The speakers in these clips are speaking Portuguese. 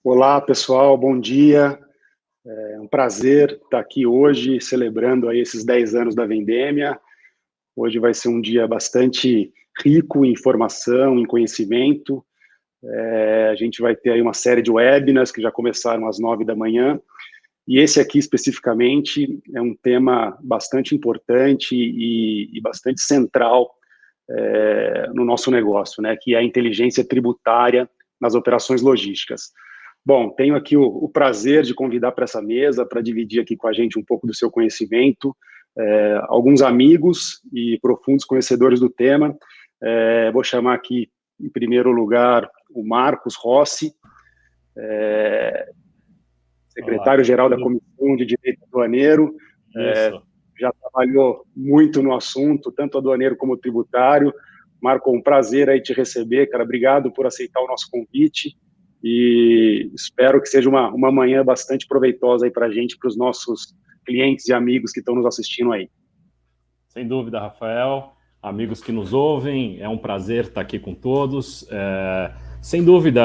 Olá, pessoal, bom dia. É um prazer estar aqui hoje celebrando aí esses 10 anos da Vendemia. Hoje vai ser um dia bastante rico em informação, em conhecimento. A gente vai ter aí uma série de webinars que já começaram às 9 da manhã. E esse aqui, especificamente, é um tema bastante importante e bastante central no nosso negócio, né, que é a inteligência tributária nas operações logísticas. Bom, tenho aqui o prazer de convidar para essa mesa, para dividir aqui com a gente um pouco do seu conhecimento, alguns amigos e profundos conhecedores do tema. Vou chamar aqui, em primeiro lugar, o Marcos Rossi, secretário-geral da Comissão de Direito Aduaneiro. Já trabalhou muito no assunto, tanto aduaneiro como tributário. Marco, um prazer aí te receber, cara. Obrigado por aceitar o nosso convite. E espero que seja uma manhã bastante proveitosa aí para a gente, para os nossos clientes e amigos que estão nos assistindo aí. Sem dúvida, Rafael. Amigos que nos ouvem, é um prazer estar aqui com todos. Sem dúvida,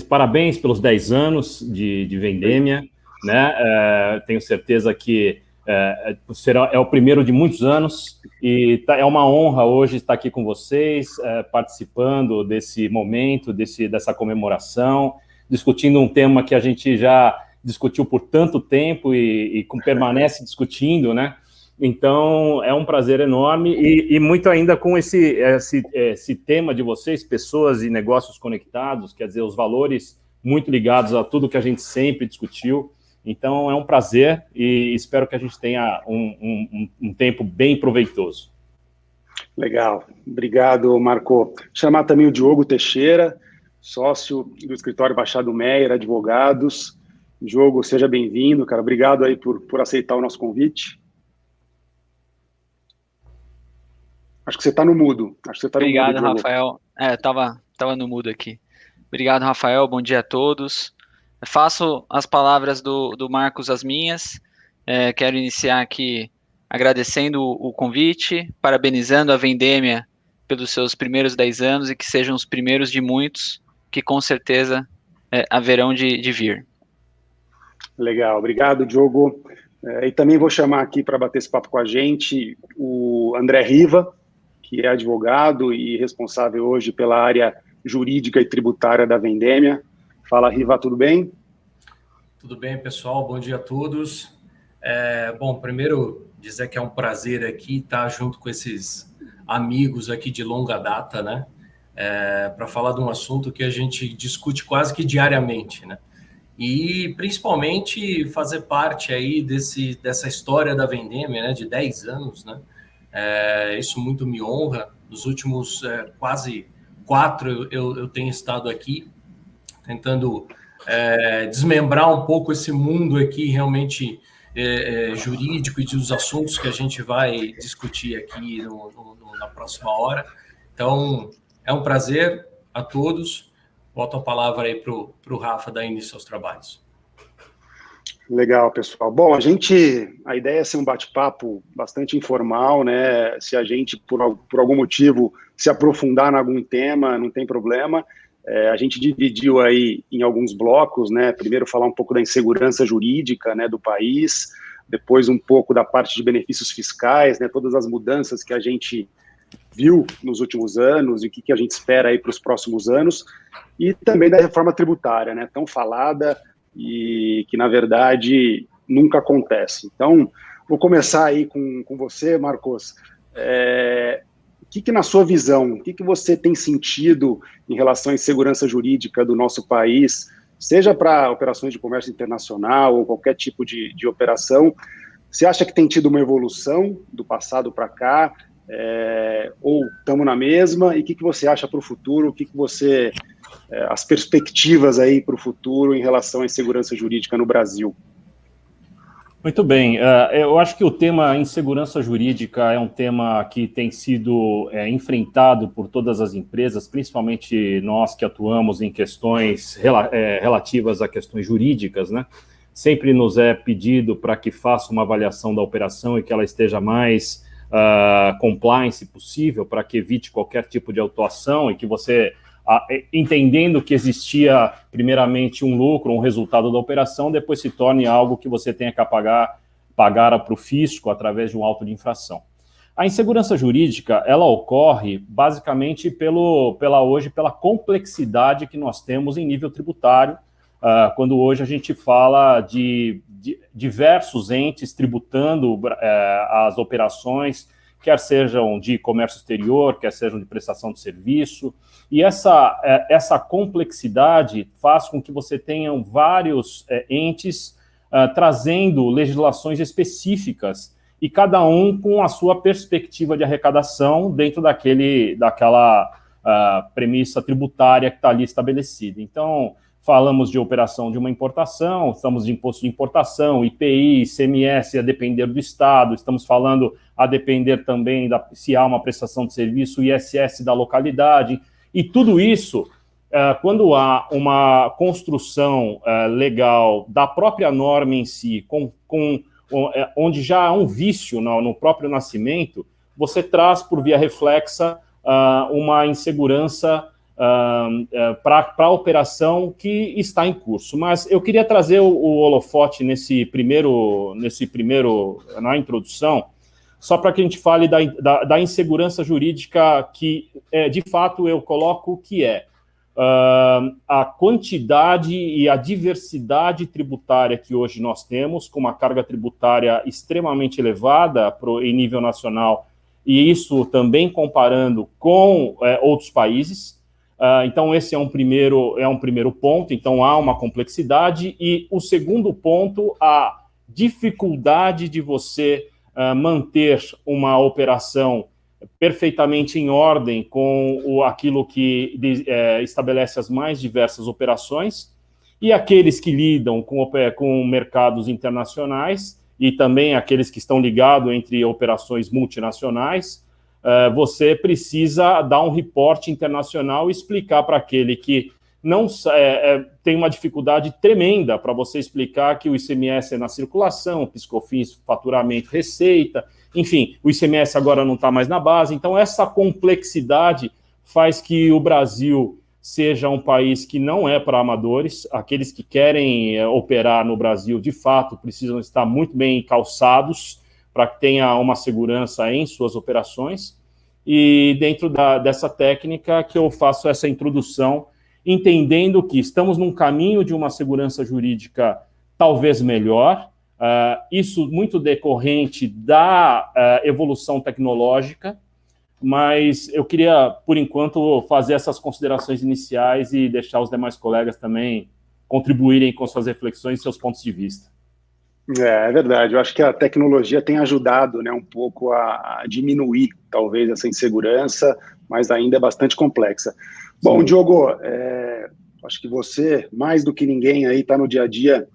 parabéns pelos 10 anos de Vendemia, né? Tenho certeza que é o primeiro de muitos anos e é uma honra hoje estar aqui com vocês, participando desse momento, dessa comemoração, discutindo um tema que a gente já discutiu por tanto tempo e permanece discutindo, né? Então, é um prazer enorme e muito ainda com esse tema de vocês, pessoas e negócios conectados, quer dizer, os valores muito ligados a tudo que a gente sempre discutiu. Então, é um prazer e espero que a gente tenha um tempo bem proveitoso. Legal. Obrigado, Marco. Chamar também o Diogo Teixeira, sócio do escritório Machado Meyer Advogados. Diogo, seja bem-vindo, cara. Obrigado aí por aceitar o nosso convite. Acho que você está no mudo. Obrigado, Rafael. Tava no mudo aqui. Obrigado, Rafael. Bom dia a todos. Faço as palavras do Marcos as minhas. Quero iniciar aqui agradecendo o convite, parabenizando a Vendemia pelos seus primeiros 10 anos e que sejam os primeiros de muitos que com certeza haverão de vir. Legal. Obrigado, Diogo. E também vou chamar aqui para bater esse papo com a gente o André Riva, que é advogado e responsável hoje pela área jurídica e tributária da Vendemia. Fala, Riva, tudo bem? Tudo bem, pessoal. Bom dia a todos. Bom, primeiro dizer que é um prazer aqui estar junto com esses amigos aqui de longa data, né? Para falar de um assunto que a gente discute quase que diariamente, né? E principalmente fazer parte aí dessa história da Vendemia, né? De 10 anos, né? Isso muito me honra. Nos últimos quase 4 eu tenho estado aqui tentando desmembrar um pouco esse mundo aqui realmente jurídico e dos assuntos que a gente vai discutir aqui na próxima hora. Então, é um prazer a todos. Volto a palavra aí para o Rafa dar início aos trabalhos. Legal, pessoal. Bom, a ideia é ser um bate-papo bastante informal, né? Se a gente, por algum motivo, se aprofundar em algum tema, não tem problema. A gente dividiu aí em alguns blocos, né? Primeiro falar um pouco da insegurança jurídica, né, do país, depois um pouco da parte de benefícios fiscais, né? Todas as mudanças que a gente viu nos últimos anos e o que a gente espera aí para os próximos anos, e também da reforma tributária, né? Tão falada e que, na verdade, nunca acontece. Então, vou começar aí com você, Marcos. O que na sua visão, o que você tem sentido em relação à insegurança jurídica do nosso país, seja para operações de comércio internacional ou qualquer tipo de operação? Você acha que tem tido uma evolução do passado para cá? Ou estamos na mesma? E o que você acha para o futuro? As perspectivas aí para o futuro em relação à insegurança jurídica no Brasil? Muito bem. Eu acho que o tema insegurança jurídica é um tema que tem sido enfrentado por todas as empresas, principalmente nós que atuamos em questões relativas a questões jurídicas, né? Sempre nos é pedido para que faça uma avaliação da operação e que ela esteja mais compliance possível, para que evite qualquer tipo de autuação e que você entendendo que existia primeiramente um lucro, um resultado da operação, depois se torne algo que você tenha que pagar para o fisco através de um auto de infração. A insegurança jurídica, ela ocorre basicamente pela complexidade que nós temos em nível tributário, quando hoje a gente fala de diversos entes tributando as operações, quer sejam de comércio exterior, quer sejam de prestação de serviço, e essa complexidade faz com que você tenha vários entes trazendo legislações específicas, e cada um com a sua perspectiva de arrecadação dentro daquela premissa tributária que está ali estabelecida. Então, falamos de operação de uma importação, estamos de imposto de importação, IPI, ICMS, a depender do Estado, estamos falando a depender também se há uma prestação de serviço, ISS da localidade, e tudo isso, quando há uma construção legal da própria norma em si, onde já há um vício no próprio nascimento, você traz por via reflexa uma insegurança para a operação que está em curso. Mas eu queria trazer o holofote na introdução, só para que a gente fale da insegurança jurídica que, de fato, eu coloco que a quantidade e a diversidade tributária que hoje nós temos, com uma carga tributária extremamente elevada em nível nacional, e isso também comparando com outros países. Então, esse é um primeiro ponto. Então, há uma complexidade. E o segundo ponto, a dificuldade de você manter uma operação perfeitamente em ordem com aquilo que estabelece as mais diversas operações, e aqueles que lidam com mercados internacionais, e também aqueles que estão ligados entre operações multinacionais, você precisa dar um reporte internacional e explicar para aquele que não tem uma dificuldade tremenda para você explicar que o ICMS é na circulação, PIS/COFINS, faturamento, receita, enfim, o ICMS agora não está mais na base. Então, essa complexidade faz que o Brasil seja um país que não é para amadores. Aqueles que querem operar no Brasil, de fato, precisam estar muito bem calçados para que tenha uma segurança em suas operações. E dentro dessa técnica que eu faço essa introdução, entendendo que estamos num caminho de uma segurança jurídica talvez melhor, isso muito decorrente da evolução tecnológica, mas eu queria, por enquanto, fazer essas considerações iniciais e deixar os demais colegas também contribuírem com suas reflexões e seus pontos de vista. É verdade, eu acho que a tecnologia tem ajudado, né, um pouco a diminuir, talvez, essa insegurança, mas ainda é bastante complexa. Bom, sim. Diogo, acho que você, mais do que ninguém, aí está no dia a dia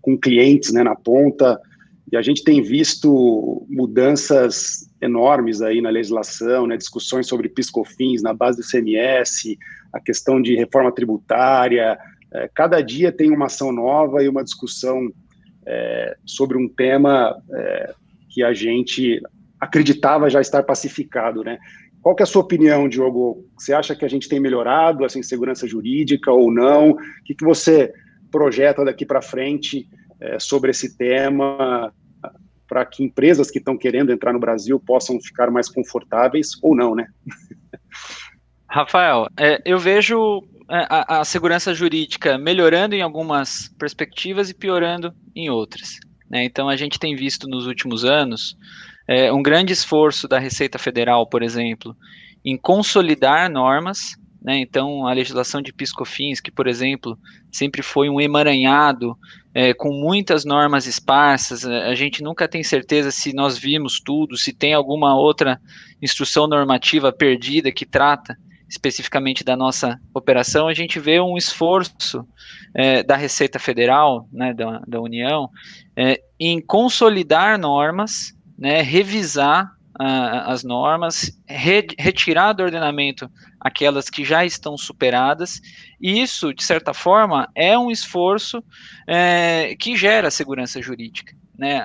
com clientes, né, na ponta, e a gente tem visto mudanças enormes aí na legislação, né, discussões sobre PIS/COFINS na base do ICMS, a questão de reforma tributária, cada dia tem uma ação nova e uma discussão sobre um tema que a gente acreditava já estar pacificado, né? Qual que é a sua opinião, Diogo? Você acha que a gente tem melhorado essa insegurança jurídica ou não? O que você projeta daqui para frente sobre esse tema para que empresas que estão querendo entrar no Brasil possam ficar mais confortáveis ou não, né? Rafael, eu vejo a segurança jurídica melhorando em algumas perspectivas e piorando em outras, né? Então, a gente tem visto nos últimos anos um grande esforço da Receita Federal, por exemplo, em consolidar normas, né? Então, a legislação de PIS/COFINS, que, por exemplo, sempre foi um emaranhado, com muitas normas esparsas, a gente nunca tem certeza se nós vimos tudo, se tem alguma outra instrução normativa perdida que trata especificamente da nossa operação. A gente vê um esforço da Receita Federal, né, da União, em consolidar normas, né, revisar as normas, retirar do ordenamento aquelas que já estão superadas, e isso, de certa forma, é um esforço que gera segurança jurídica, né?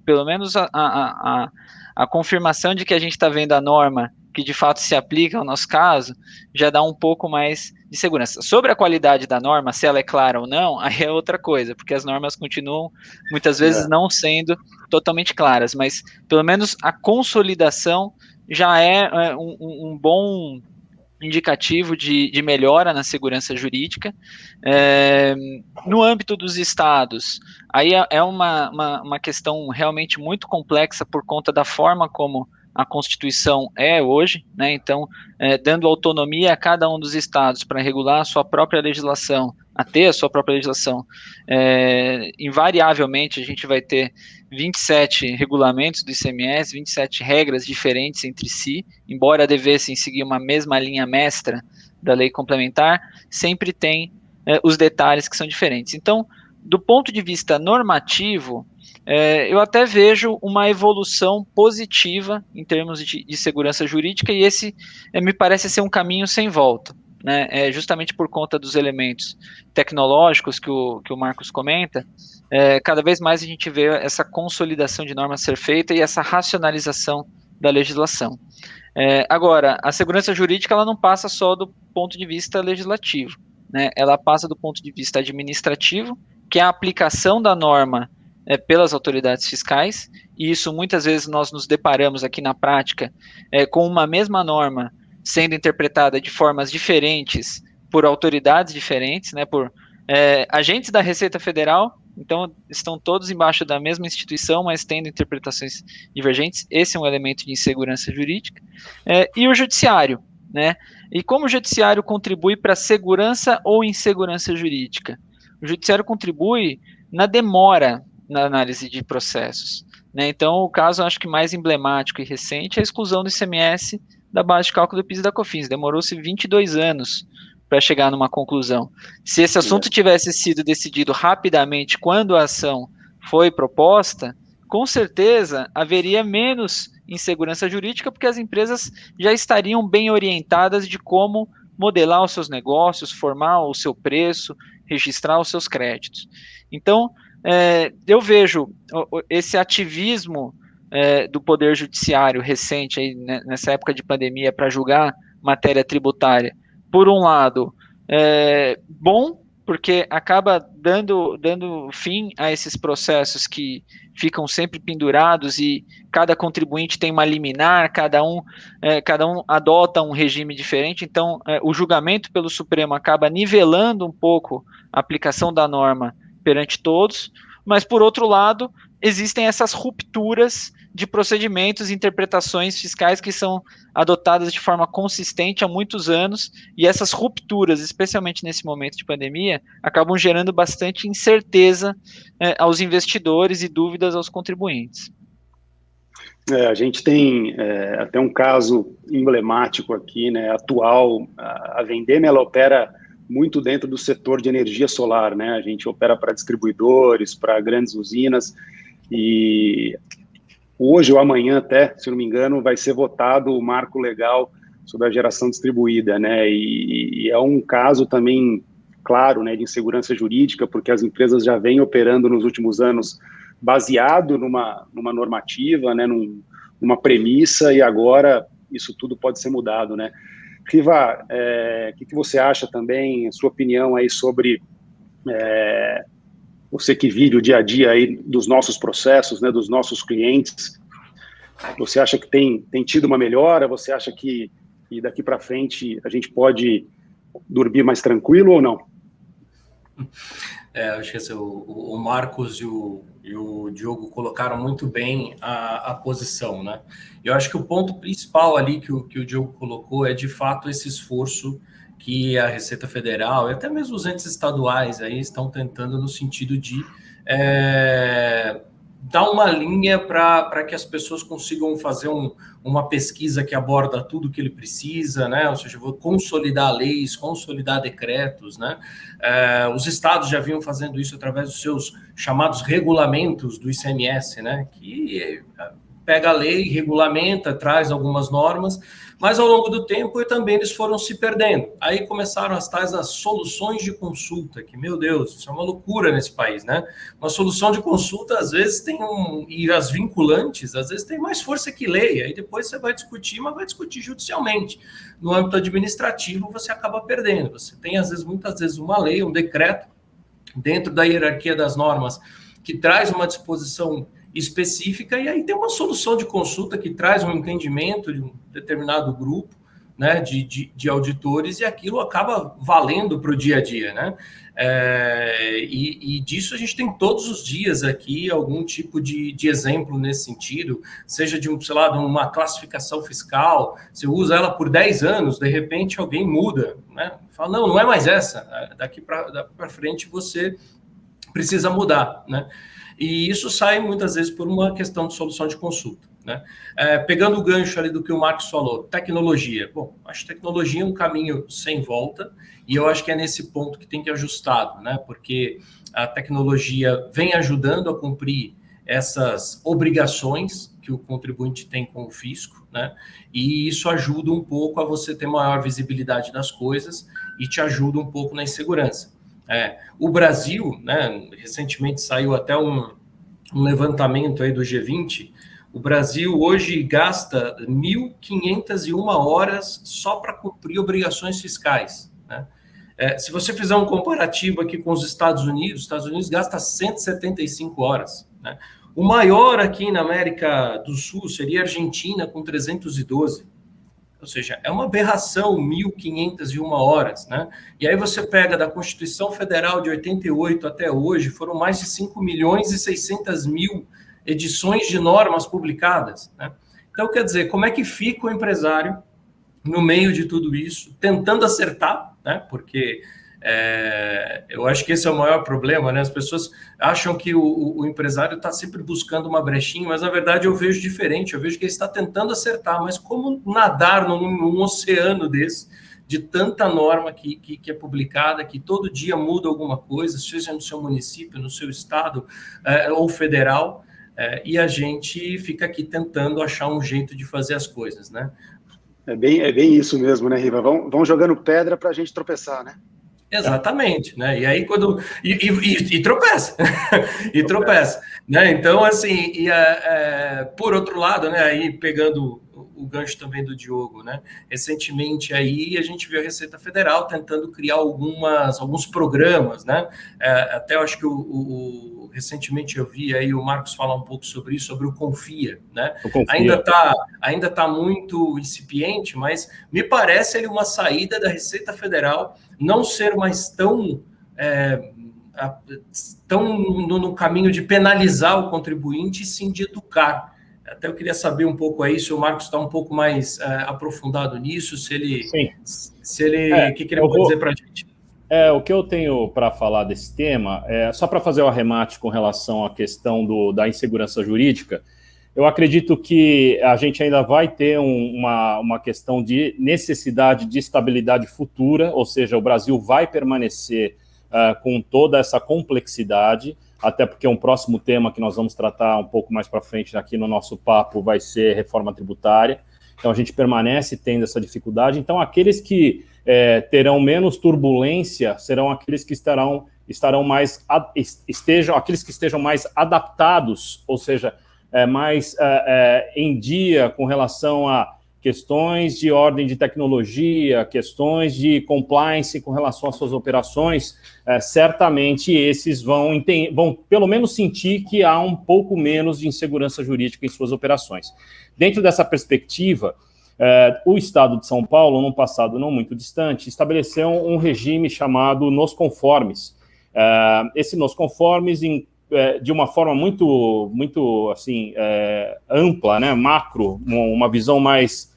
Pelo menos a confirmação de que a gente está vendo a norma que de fato se aplica ao nosso caso, já dá um pouco mais de segurança. Sobre a qualidade da norma, se ela é clara ou não, aí é outra coisa, porque as normas continuam muitas vezes não sendo totalmente claras, mas pelo menos a consolidação já é um bom indicativo de melhora na segurança jurídica. No âmbito dos estados, aí é uma questão realmente muito complexa por conta da forma como a Constituição é hoje, né? Então, dando autonomia a cada um dos estados para regular a sua própria legislação, a ter a sua própria legislação, invariavelmente a gente vai ter 27 regulamentos do ICMS, 27 regras diferentes entre si, embora devessem seguir uma mesma linha mestra da lei complementar, sempre tem os detalhes que são diferentes. Então, do ponto de vista normativo, eu até vejo uma evolução positiva em termos de segurança jurídica, e esse me parece ser um caminho sem volta, né? Justamente por conta dos elementos tecnológicos que o Marcos comenta, cada vez mais a gente vê essa consolidação de normas ser feita e essa racionalização da legislação. Agora, a segurança jurídica ela não passa só do ponto de vista legislativo, né? Ela passa do ponto de vista administrativo, que é a aplicação da norma pelas autoridades fiscais, e isso muitas vezes nós nos deparamos aqui na prática com uma mesma norma sendo interpretada de formas diferentes por autoridades diferentes, né, por agentes da Receita Federal, então estão todos embaixo da mesma instituição, mas tendo interpretações divergentes. Esse é um elemento de insegurança jurídica. E o judiciário, né? E como o judiciário contribui para a segurança ou insegurança jurídica? O judiciário contribui na demora na análise de processos, né? Então, o caso, acho que mais emblemático e recente é a exclusão do ICMS da base de cálculo do PIS e da COFINS. Demorou-se 22 anos para chegar numa conclusão. Se esse assunto tivesse sido decidido rapidamente quando a ação foi proposta, com certeza haveria menos insegurança jurídica, porque as empresas já estariam bem orientadas de como modelar os seus negócios, formar o seu preço, registrar os seus créditos. Então, eu vejo esse ativismo do Poder Judiciário recente, aí, né, nessa época de pandemia, para julgar matéria tributária, por um lado, bom, porque acaba dando fim a esses processos que ficam sempre pendurados e cada contribuinte tem uma liminar, cada um adota um regime diferente, então o julgamento pelo Supremo acaba nivelando um pouco a aplicação da norma perante todos, mas por outro lado, existem essas rupturas de procedimentos e interpretações fiscais que são adotadas de forma consistente há muitos anos, e essas rupturas, especialmente nesse momento de pandemia, acabam gerando bastante incerteza aos investidores e dúvidas aos contribuintes. A gente tem até um caso emblemático aqui, né, atual. A Vendeme, ela opera muito dentro do setor de energia solar, né? A gente opera para distribuidores, para grandes usinas, e hoje ou amanhã até, se não me engano, vai ser votado o marco legal sobre a geração distribuída, né? E é um caso também, claro, né, de insegurança jurídica, porque as empresas já vêm operando nos últimos anos baseado numa normativa, né, numa premissa, e agora isso tudo pode ser mudado, né? Riva, o que você acha também, sua opinião aí sobre você que vive o dia a dia aí dos nossos processos, né, dos nossos clientes? Você acha que tem tido uma melhora? Você acha que daqui para frente a gente pode dormir mais tranquilo ou não? Acho que o Marcos e o Diogo colocaram muito bem a posição, né? Eu acho que o ponto principal ali que o Diogo colocou é, de fato, esse esforço que a Receita Federal e até mesmo os entes estaduais aí estão tentando no sentido de dar uma linha para que as pessoas consigam fazer uma pesquisa que aborda tudo que ele precisa, né? Ou seja, vou consolidar leis, consolidar decretos, né? Os estados já vinham fazendo isso através dos seus chamados regulamentos do ICMS, né? Que pega a lei, regulamenta, traz algumas normas, mas ao longo do tempo também eles foram se perdendo. Aí começaram as tais as soluções de consulta, que, meu Deus, isso é uma loucura nesse país, né? Uma solução de consulta, às vezes, e as vinculantes, às vezes, tem mais força que lei, aí depois você vai discutir, mas vai discutir judicialmente. No âmbito administrativo, você acaba perdendo. Você tem, às vezes, muitas vezes, uma lei, um decreto, dentro da hierarquia das normas, que traz uma disposição específica, e aí tem uma solução de consulta que traz um entendimento de um determinado grupo, né, de auditores, e aquilo acaba valendo para o dia a dia, né? E disso a gente tem todos os dias aqui algum tipo de exemplo nesse sentido, seja de sei lá, de uma classificação fiscal, você usa ela por 10 anos, de repente alguém muda, né? Fala, não é mais essa, daqui para frente você precisa mudar, né? E isso sai muitas vezes por uma questão de solução de consulta, né? Pegando o gancho ali do que o Marcos falou, tecnologia. Bom, acho que tecnologia é um caminho sem volta, e eu acho que é nesse ponto que tem que ajustado, né? Porque a tecnologia vem ajudando a cumprir essas obrigações que o contribuinte tem com o fisco, né? E isso ajuda um pouco a você ter maior visibilidade das coisas e te ajuda um pouco na insegurança. O Brasil, né, recentemente saiu até um levantamento aí do G20, o Brasil hoje gasta 1.501 horas só para cumprir obrigações fiscais, né? Se você fizer um comparativo aqui com os Estados Unidos gasta 175 horas, né? O maior aqui na América do Sul seria a Argentina, com 312. Ou seja, é uma aberração 1.501 horas, né? E aí você pega da Constituição Federal de 88 até hoje, foram mais de 5.600.000 edições de normas publicadas, né? Então, quer dizer, como é que fica o empresário no meio de tudo isso, tentando acertar, né? Porque eu acho que esse é o maior problema, né? As pessoas acham que o empresário está sempre buscando uma brechinha, mas na verdade eu vejo diferente, eu vejo que ele está tentando acertar, mas como nadar num oceano desse, de tanta norma que é publicada, que todo dia muda alguma coisa, seja no seu município, no seu estado ou federal, e a gente fica aqui tentando achar um jeito de fazer as coisas, né? É bem isso mesmo, né, Riva? Vão jogando pedra para a gente tropeçar, né? Exatamente, né? E aí quando e tropeça e tropeça, né? Então assim, por outro lado, né? Aí pegando o gancho também do Diogo, né? Recentemente aí a gente viu a Receita Federal tentando criar alguns programas, né? Até eu acho que recentemente eu vi aí o Marcos falar um pouco sobre isso, sobre o Confia, né? Ainda tá muito incipiente, mas me parece ele uma saída da Receita Federal não ser mais tão no caminho de penalizar o contribuinte, e sim de educar. Até eu queria saber um pouco aí se o Marcos está um pouco mais aprofundado nisso, o que ele pode dizer para a gente. O que eu tenho para falar desse tema, só para fazer o arremate com relação à questão da insegurança jurídica, eu acredito que a gente ainda vai ter uma questão de necessidade de estabilidade futura, ou seja, o Brasil vai permanecer com toda essa complexidade, até porque um próximo tema que nós vamos tratar um pouco mais para frente aqui no nosso papo vai ser reforma tributária. Então, a gente permanece tendo essa dificuldade. Então, aqueles que terão menos turbulência serão aqueles que aqueles que estejam mais adaptados, ou seja, mais em dia com relação a questões de ordem de tecnologia, questões de compliance com relação às suas operações, certamente esses vão pelo menos sentir que há um pouco menos de insegurança jurídica em suas operações. Dentro dessa perspectiva, o Estado de São Paulo, num passado não muito distante, estabeleceu um regime chamado nos conformes. Esse nos conformes, de uma forma muito, muito assim, ampla, né, macro, uma visão mais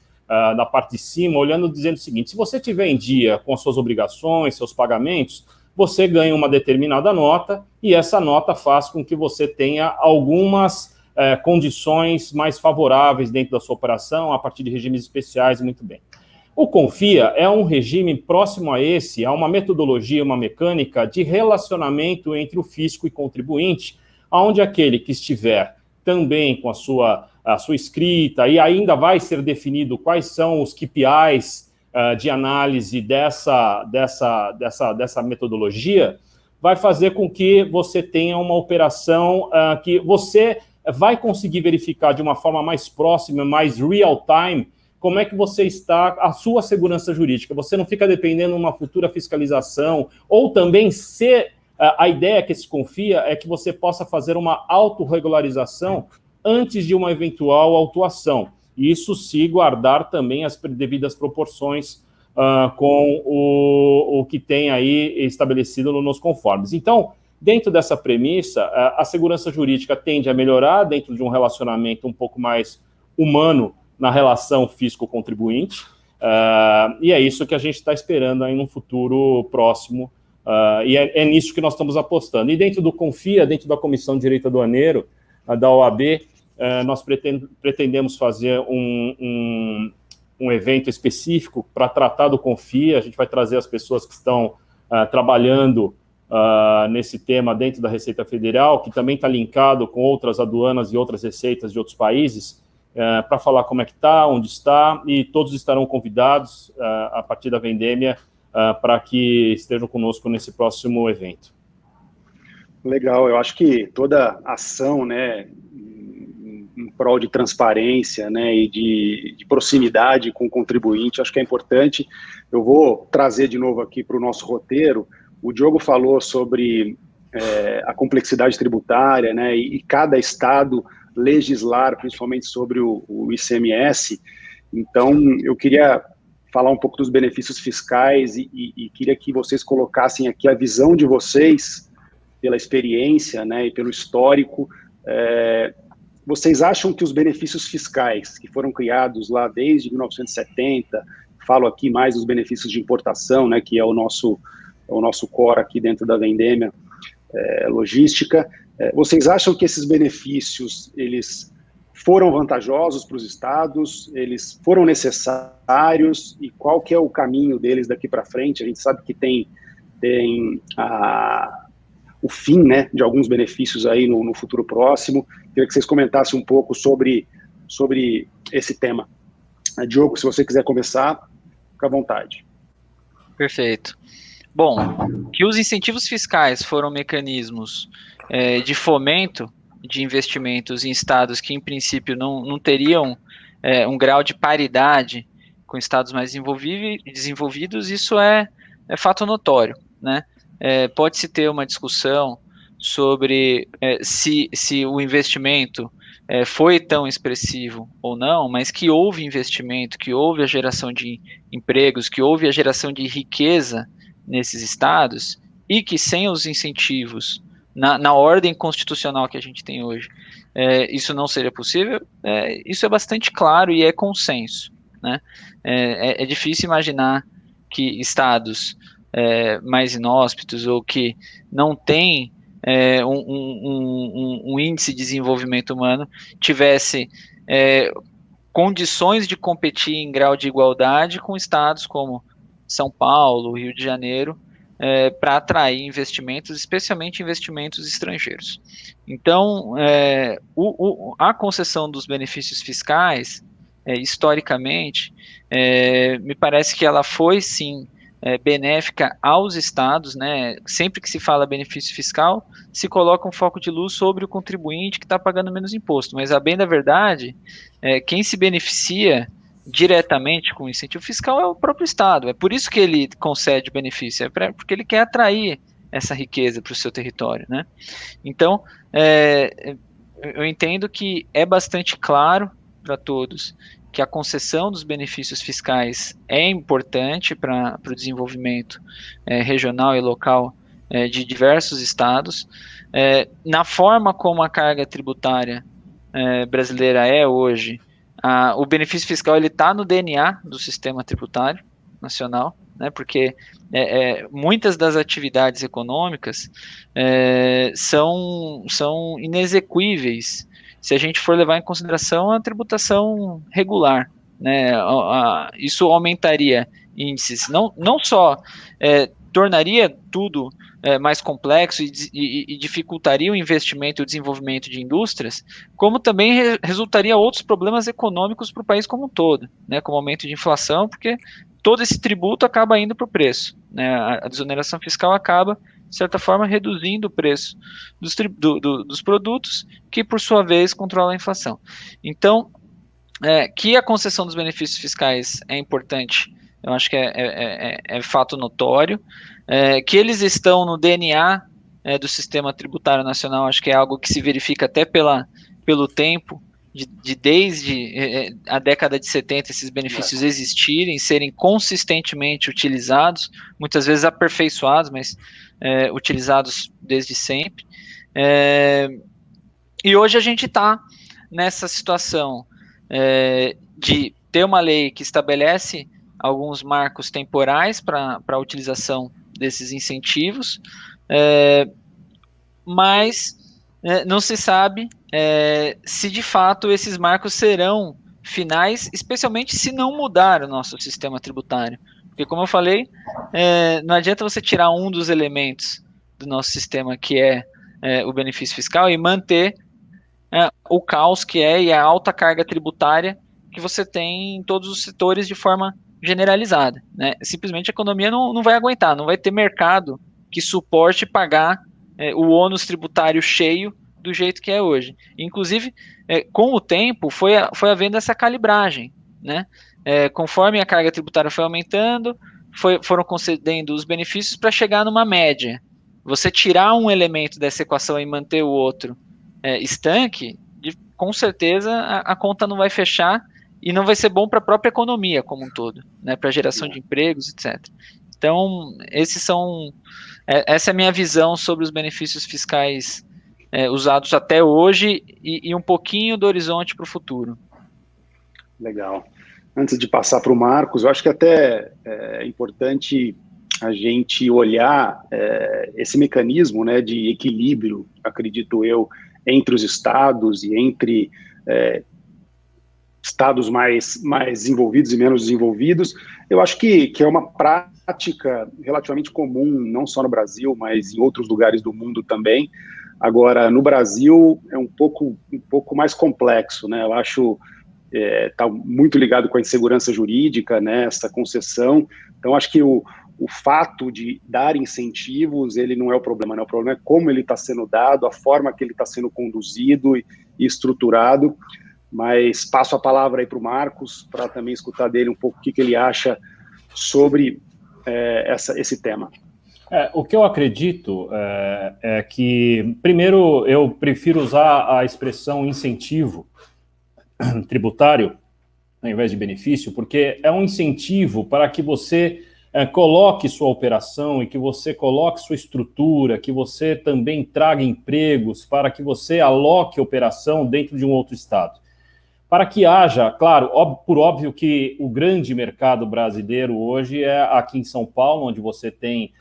da parte de cima, olhando, dizendo o seguinte: se você tiver em dia com as suas obrigações, seus pagamentos, você ganha uma determinada nota, e essa nota faz com que você tenha algumas condições mais favoráveis dentro da sua operação, a partir de regimes especiais, muito bem. O Confia é um regime próximo a esse, há uma metodologia, uma mecânica de relacionamento entre o fisco e contribuinte, onde aquele que estiver também com a sua escrita, e ainda vai ser definido quais são os KPIs de análise dessa metodologia, vai fazer com que você tenha uma operação que você vai conseguir verificar de uma forma mais próxima, mais real-time, como é que você está, a sua segurança jurídica. Você não fica dependendo de uma futura fiscalização, ou também a ideia que se confia é que você possa fazer uma autorregularização antes de uma eventual autuação. Isso se guardar também as devidas proporções com o que tem aí estabelecido nos conformes. Então, dentro dessa premissa, a segurança jurídica tende a melhorar dentro de um relacionamento um pouco mais humano na relação fisco-contribuinte, e é isso que a gente está esperando aí num futuro próximo, e é nisso que nós estamos apostando. E dentro do CONFIA, dentro da Comissão de Direito Aduaneiro da OAB, nós pretendemos fazer um evento específico para tratar do CONFIA. A gente vai trazer as pessoas que estão trabalhando nesse tema dentro da Receita Federal, que também está linkado com outras aduanas e outras receitas de outros países, para falar como é que está, onde está, e todos estarão convidados a partir da Vendêmia para que estejam conosco nesse próximo evento. Legal, eu acho que toda ação, né, em prol de transparência, né, e de proximidade com o contribuinte, acho que é importante. Eu vou trazer de novo aqui para o nosso roteiro. O Diogo falou sobre a complexidade tributária, né, e cada estado legislar, principalmente sobre o ICMS. Então, eu queria falar um pouco dos benefícios fiscais e queria que vocês colocassem aqui a visão de vocês, pela experiência, né, e pelo histórico. Vocês acham que os benefícios fiscais que foram criados lá desde 1970, falo aqui mais dos benefícios de importação, né, que é o nosso core aqui dentro da Vendêmia Logística, vocês acham que esses benefícios, eles foram vantajosos para os estados, eles foram necessários, e qual que é o caminho deles daqui para frente? A gente sabe que tem o fim, né, de alguns benefícios aí no futuro próximo. Queria que vocês comentassem um pouco sobre esse tema. Diogo, se você quiser começar, fica à vontade. Perfeito. Bom, que os incentivos fiscais foram mecanismos de fomento de investimentos em estados que, em princípio, não teriam um grau de paridade com estados mais desenvolvidos, isso é fato notório, né? Pode-se ter uma discussão sobre se o investimento foi tão expressivo ou não, mas que houve investimento, que houve a geração de empregos, que houve a geração de riqueza nesses estados, e que sem os incentivos, na ordem constitucional que a gente tem hoje, isso não seria possível. Isso é bastante claro e é consenso, né? É difícil imaginar que estados mais inóspitos ou que não têm um índice de desenvolvimento humano tivesse condições de competir em grau de igualdade com estados como São Paulo, Rio de Janeiro, para atrair investimentos, especialmente investimentos estrangeiros. Então, a concessão dos benefícios fiscais, historicamente, me parece que ela foi, sim, benéfica aos estados, né? Sempre que se fala benefício fiscal, se coloca um foco de luz sobre o contribuinte que está pagando menos imposto, mas a bem da verdade, quem se beneficia diretamente com o incentivo fiscal é o próprio estado. É por isso que ele concede benefício, porque ele quer atrair essa riqueza para o seu território, né? Então, eu entendo que é bastante claro para todos que a concessão dos benefícios fiscais é importante para o desenvolvimento regional e local de diversos estados. Na forma como a carga tributária brasileira é hoje, o benefício fiscal está no DNA do sistema tributário nacional, né, porque muitas das atividades econômicas são inexequíveis se a gente for levar em consideração a tributação regular, né? Isso aumentaria índices, não só tornaria tudo mais complexo e dificultaria o investimento e o desenvolvimento de indústrias, como também resultaria outros problemas econômicos para o país como um todo, né, como aumento de inflação, porque todo esse tributo acaba indo para o preço, né, a desoneração fiscal acaba, de certa forma, reduzindo o preço dos produtos, que por sua vez controla a inflação. Então, que a concessão dos benefícios fiscais é importante, eu acho que é fato notório. Que eles estão no DNA do sistema tributário nacional, acho que é algo que se verifica até pelo tempo, desde a década de 70, esses benefícios existirem, serem consistentemente utilizados, muitas vezes aperfeiçoados, mas utilizados desde sempre. E hoje a gente está nessa situação de ter uma lei que estabelece alguns marcos temporais para a utilização desses incentivos, mas não se sabe se de fato esses marcos serão finais, especialmente se não mudar o nosso sistema tributário. Porque, como eu falei, não adianta você tirar um dos elementos do nosso sistema, que é o benefício fiscal, e manter o caos que e a alta carga tributária que você tem em todos os setores de forma generalizada, né? Simplesmente a economia não vai aguentar, não vai ter mercado que suporte pagar o ônus tributário cheio do jeito que é hoje. Inclusive, com o tempo, foi havendo essa calibragem, né? Conforme a carga tributária foi aumentando, foram concedendo os benefícios para chegar numa média. Você tirar um elemento dessa equação e manter o outro estanque, com certeza a conta não vai fechar e não vai ser bom para a própria economia como um todo, né, para a geração de empregos, etc. Então, essa é a minha visão sobre os benefícios fiscais usados até hoje e um pouquinho do horizonte para o futuro. Legal. Antes de passar para o Marcos, eu acho que até é importante a gente olhar esse mecanismo, né, de equilíbrio, acredito eu, entre os estados e entre estados mais desenvolvidos e menos desenvolvidos. Eu acho que é uma prática relativamente comum, não só no Brasil, mas em outros lugares do mundo também. Agora, no Brasil, é um pouco mais complexo, né? Eu acho está muito ligado com a insegurança jurídica, né, essa concessão. Então, acho que o fato de dar incentivos, ele não é o problema, né? O problema é como ele está sendo dado, a forma que ele está sendo conduzido e estruturado. Mas passo a palavra aí para o Marcos, para também escutar dele um pouco o que ele acha sobre esse tema. O que eu acredito é que, primeiro, eu prefiro usar a expressão incentivo tributário, ao invés de benefício, porque é um incentivo para que você coloque sua operação e que você coloque sua estrutura, que você também traga empregos, para que você aloque operação dentro de um outro estado. Para que haja, claro, por óbvio que o grande mercado brasileiro hoje é aqui em São Paulo, onde você tem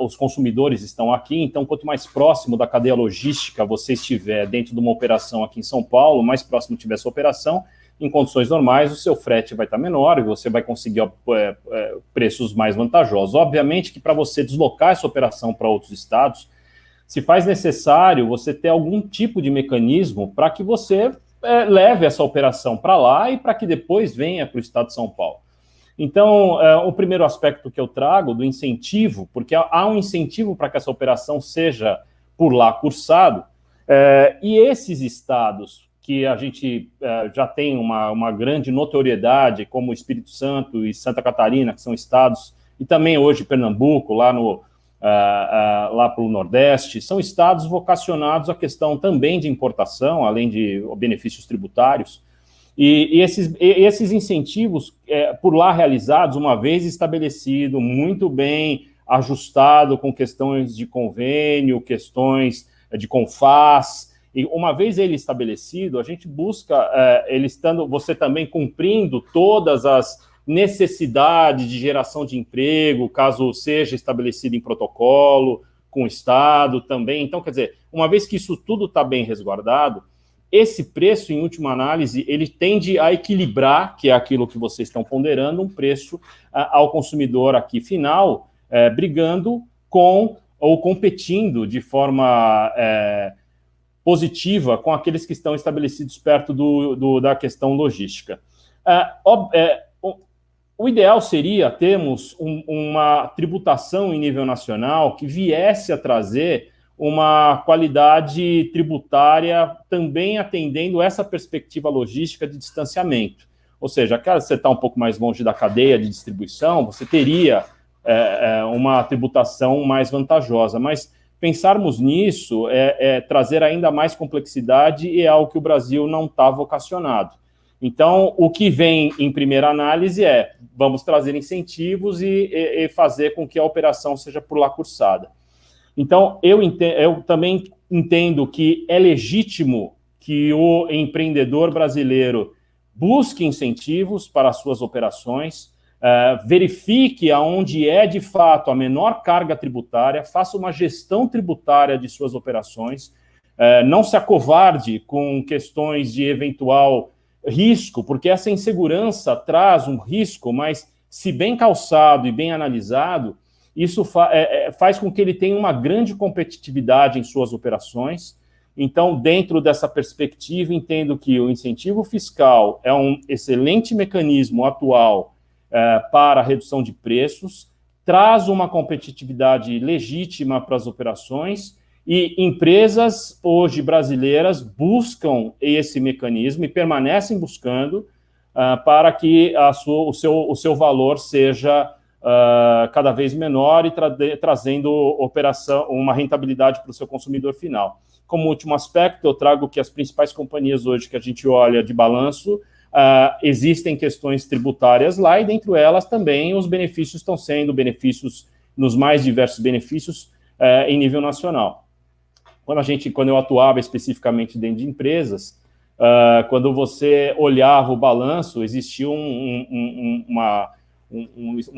os consumidores estão aqui, então quanto mais próximo da cadeia logística você estiver dentro de uma operação aqui em São Paulo, mais próximo tiver essa operação, em condições normais o seu frete vai estar menor e você vai conseguir preços mais vantajosos. Obviamente que para você deslocar essa operação para outros estados, se faz necessário você ter algum tipo de mecanismo para que você leve essa operação para lá e para que depois venha para o estado de São Paulo. Então, o primeiro aspecto que eu trago do incentivo, porque há um incentivo para que essa operação seja por lá cursado, e esses estados que a gente já tem uma grande notoriedade, como o Espírito Santo e Santa Catarina, que são estados, e também hoje Pernambuco, lá para o Nordeste, são estados vocacionados à questão também de importação, além de benefícios tributários. E esses incentivos, por lá realizados, uma vez estabelecido, muito bem ajustado com questões de convênio, questões de CONFAS, e uma vez ele estabelecido, a gente busca, você também cumprindo todas as necessidades de geração de emprego, caso seja estabelecido em protocolo, com o Estado também. Então, quer dizer, uma vez que isso tudo está bem resguardado, esse preço, em última análise, ele tende a equilibrar, que é aquilo que vocês estão ponderando, um preço ao consumidor aqui final, brigando com ou competindo de forma positiva com aqueles que estão estabelecidos perto da questão logística. O ideal seria termos uma tributação em nível nacional que viesse a trazer uma qualidade tributária também atendendo essa perspectiva logística de distanciamento. Ou seja, caso você está um pouco mais longe da cadeia de distribuição, você teria uma tributação mais vantajosa, mas pensarmos nisso é trazer ainda mais complexidade e é algo que o Brasil não está vocacionado. Então, o que vem em primeira análise vamos trazer incentivos e fazer com que a operação seja por lá cursada. Então, eu também entendo que é legítimo que o empreendedor brasileiro busque incentivos para as suas operações, verifique aonde de fato, a menor carga tributária, faça uma gestão tributária de suas operações, não se acovarde com questões de eventual risco, porque essa insegurança traz um risco, mas se bem calçado e bem analisado, isso faz com que ele tenha uma grande competitividade em suas operações. Então, dentro dessa perspectiva, entendo que o incentivo fiscal é um excelente mecanismo atual para a redução de preços, traz uma competitividade legítima para as operações e empresas hoje brasileiras buscam esse mecanismo e permanecem buscando para que o seu valor seja cada vez menor e trazendo uma rentabilidade para o seu consumidor final. Como último aspecto, eu trago que as principais companhias hoje que a gente olha de balanço, existem questões tributárias lá e, dentro elas, também os benefícios estão sendo benefícios, nos mais diversos benefícios, em nível nacional. Quando eu atuava especificamente dentro de empresas, quando você olhava o balanço, existia um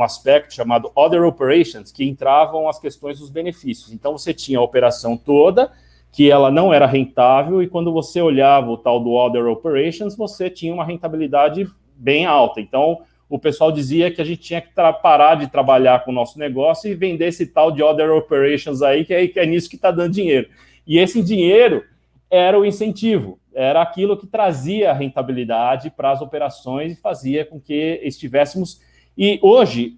aspecto chamado Other Operations, que entravam as questões dos benefícios. Então, você tinha a operação toda, que ela não era rentável, e quando você olhava o tal do Other Operations, você tinha uma rentabilidade bem alta. Então, o pessoal dizia que a gente tinha que parar de trabalhar com o nosso negócio e vender esse tal de Other Operations aí, que é nisso que está dando dinheiro. E esse dinheiro era o incentivo, era aquilo que trazia a rentabilidade para as operações e fazia com que estivéssemos... E hoje,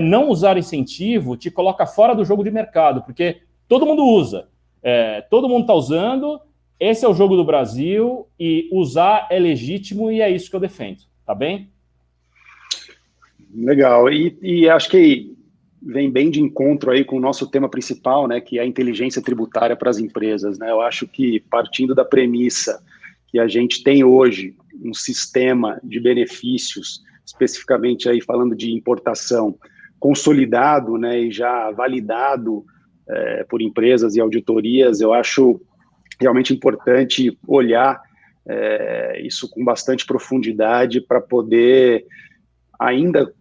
não usar incentivo te coloca fora do jogo de mercado, porque todo mundo usa, todo mundo está usando, esse é o jogo do Brasil, e usar é legítimo e é isso que eu defendo, tá bem? Legal, e acho que vem bem de encontro aí com o nosso tema principal, né, que é a inteligência tributária para as empresas, né? Eu acho que, partindo da premissa que a gente tem hoje um sistema de benefícios, especificamente aí falando de importação, consolidado, né, e já validado por empresas e auditorias, eu acho realmente importante olhar isso com bastante profundidade para poder, ainda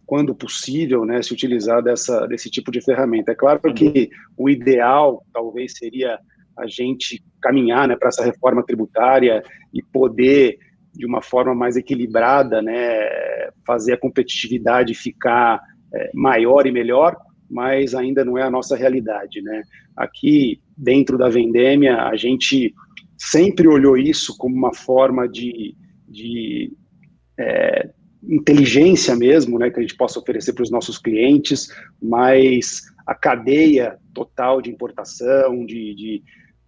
quando possível, né, se utilizar desse tipo de ferramenta. É claro que o ideal talvez seria a gente caminhar, né, para essa reforma tributária e poder, de uma forma mais equilibrada, né, fazer a competitividade ficar maior e melhor, mas ainda não é a nossa realidade, né? Aqui, dentro da Vendemia, a gente sempre olhou isso como uma forma de inteligência mesmo, né, que a gente possa oferecer para os nossos clientes, mas a cadeia total de importação,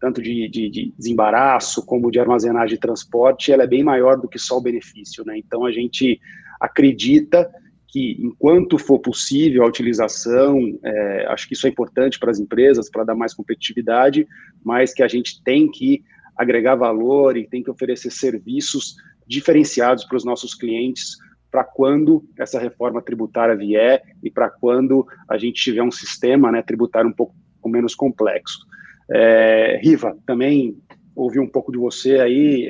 tanto de desembaraço como de armazenagem e transporte, ela é bem maior do que só o benefício, né? Então, a gente acredita que, enquanto for possível a utilização, acho que isso é importante para as empresas, para dar mais competitividade, mas que a gente tem que agregar valor e tem que oferecer serviços diferenciados para os nossos clientes, para quando essa reforma tributária vier e para quando a gente tiver um sistema, né, tributário um pouco menos complexo. Riva, também ouvi um pouco de você aí,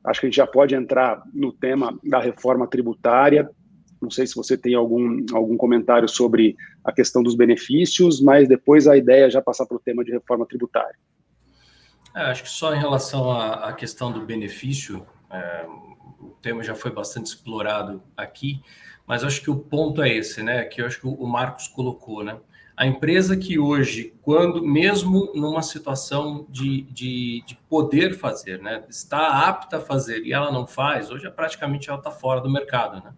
acho que a gente já pode entrar no tema da reforma tributária. Não sei se você tem algum comentário sobre a questão dos benefícios, mas depois a ideia é já passar para o tema de reforma tributária. Acho que só em relação à questão do benefício, o tema já foi bastante explorado aqui, mas acho que o ponto é esse, né? Que eu acho que o Marcos colocou, né? A empresa que hoje, quando mesmo numa situação de poder fazer, né? Está apta a fazer e ela não faz, hoje praticamente ela está fora do mercado, né?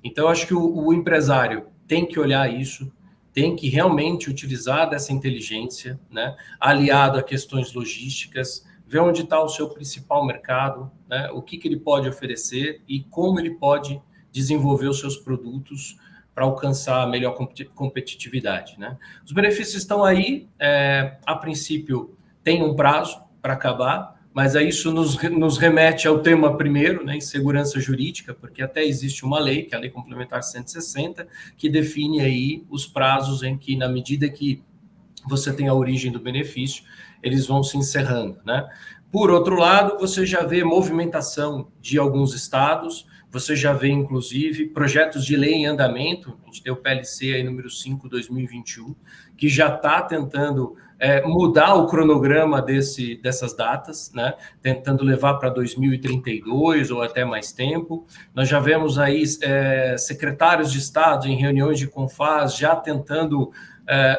Então, eu acho que o empresário tem que olhar isso, tem que realmente utilizar dessa inteligência, né? Aliado a questões logísticas, ver onde está o seu principal mercado, né? O que ele pode oferecer e como ele pode desenvolver os seus produtos para alcançar a melhor competitividade, né? Os benefícios estão aí, a princípio tem um prazo para acabar, mas aí isso nos remete ao tema primeiro, né, insegurança jurídica, porque até existe uma lei, que é a Lei Complementar 160, que define aí os prazos em que, na medida que você tem a origem do benefício, eles vão se encerrando, né? Por outro lado, você já vê movimentação de alguns estados, você já vê, inclusive, projetos de lei em andamento, a gente tem o PLC aí, número 5/2021, que já está tentando mudar o cronograma dessas datas, né? Tentando levar para 2032 ou até mais tempo. Nós já vemos aí secretários de Estado em reuniões de CONFAS já tentando...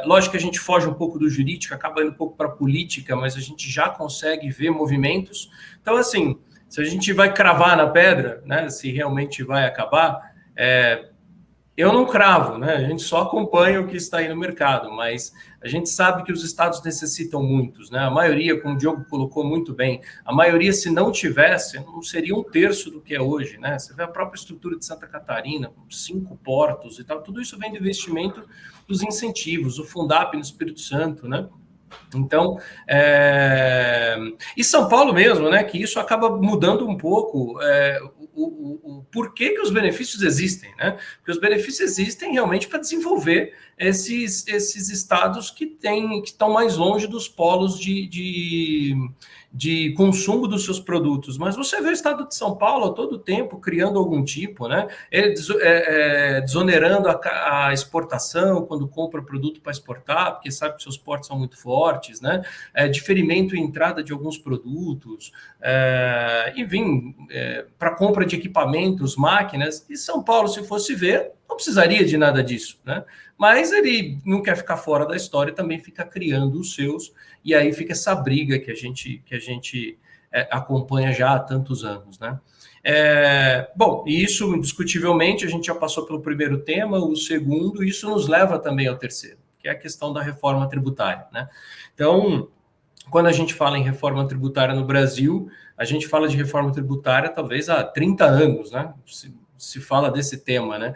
lógico que a gente foge um pouco do jurídico, acaba indo um pouco para a política, mas a gente já consegue ver movimentos. Então, assim, se a gente vai cravar na pedra, né, se realmente vai acabar, eu não cravo, né? A gente só acompanha o que está aí no mercado, mas a gente sabe que os estados necessitam muitos, né? A maioria, como o Diogo colocou muito bem, a maioria, se não tivesse, não seria 1/3 do que é hoje, né? Você vê a própria estrutura de Santa Catarina, com 5 portos e tal, tudo isso vem do investimento dos incentivos, o Fundap no Espírito Santo, né? Então, e São Paulo mesmo, né? Que isso acaba mudando um pouco o porquê que os benefícios existem, né? Porque os benefícios existem realmente para desenvolver esses estados que estão mais longe dos polos de consumo dos seus produtos. Mas você vê o estado de São Paulo a todo tempo criando algum tipo, né? Desonerando a exportação quando compra produto para exportar, porque sabe que seus portos são muito fortes, né? Diferimento em entrada de alguns produtos, enfim, para compra de equipamentos, máquinas. E São Paulo, se fosse ver, não precisaria de nada disso, né? Mas ele não quer ficar fora da história e também fica criando os seus, e aí fica essa briga que a gente acompanha já há tantos anos, né? Bom, isso indiscutivelmente a gente já passou pelo primeiro tema, o segundo, e isso nos leva também ao terceiro, que é a questão da reforma tributária, né? Então, quando a gente fala em reforma tributária no Brasil, a gente fala de reforma tributária talvez há 30 anos, né? Se fala desse tema, né?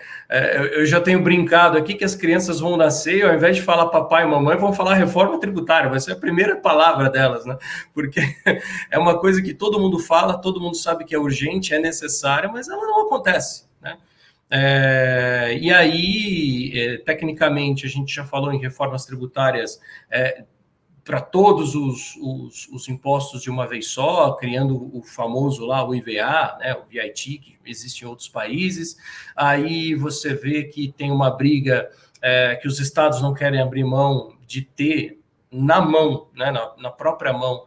Eu já tenho brincado aqui que as crianças vão nascer e ao invés de falar papai e mamãe, vão falar reforma tributária, vai ser a primeira palavra delas, né? Porque é uma coisa que todo mundo fala, todo mundo sabe que é urgente, é necessária, mas ela não acontece, né? E aí, tecnicamente, a gente já falou em reformas tributárias para todos os impostos de uma vez só, criando o famoso lá, o IVA, né, o VIT, que existe em outros países. Aí você vê que tem uma briga que os estados não querem abrir mão de ter na mão, né, na própria mão,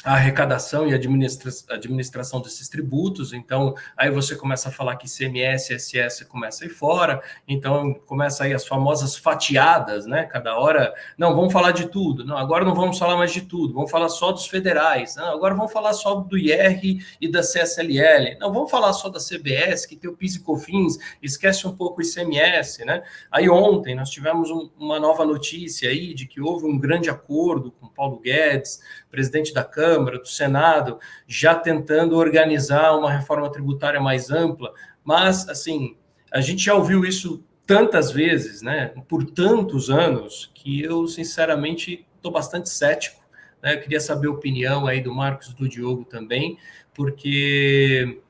a arrecadação e a administração desses tributos. Então, aí você começa a falar que ICMS, ISS começa a ir fora, então começa aí as famosas fatiadas, né? Cada hora, não, vamos falar de tudo, não, agora não vamos falar mais de tudo, vamos falar só dos federais, não, agora vamos falar só do IR e da CSLL, não, vamos falar só da CBS, que tem o PIS e COFINS, esquece um pouco o ICMS, né? Aí ontem nós tivemos uma nova notícia aí de que houve um grande acordo com Paulo Guedes, presidente da Câmara, do Senado, já tentando organizar uma reforma tributária mais ampla, mas, assim, a gente já ouviu isso tantas vezes, né, por tantos anos, que eu, sinceramente, estou bastante cético, né? Eu queria saber a opinião aí do Marcos e do Diogo também, porque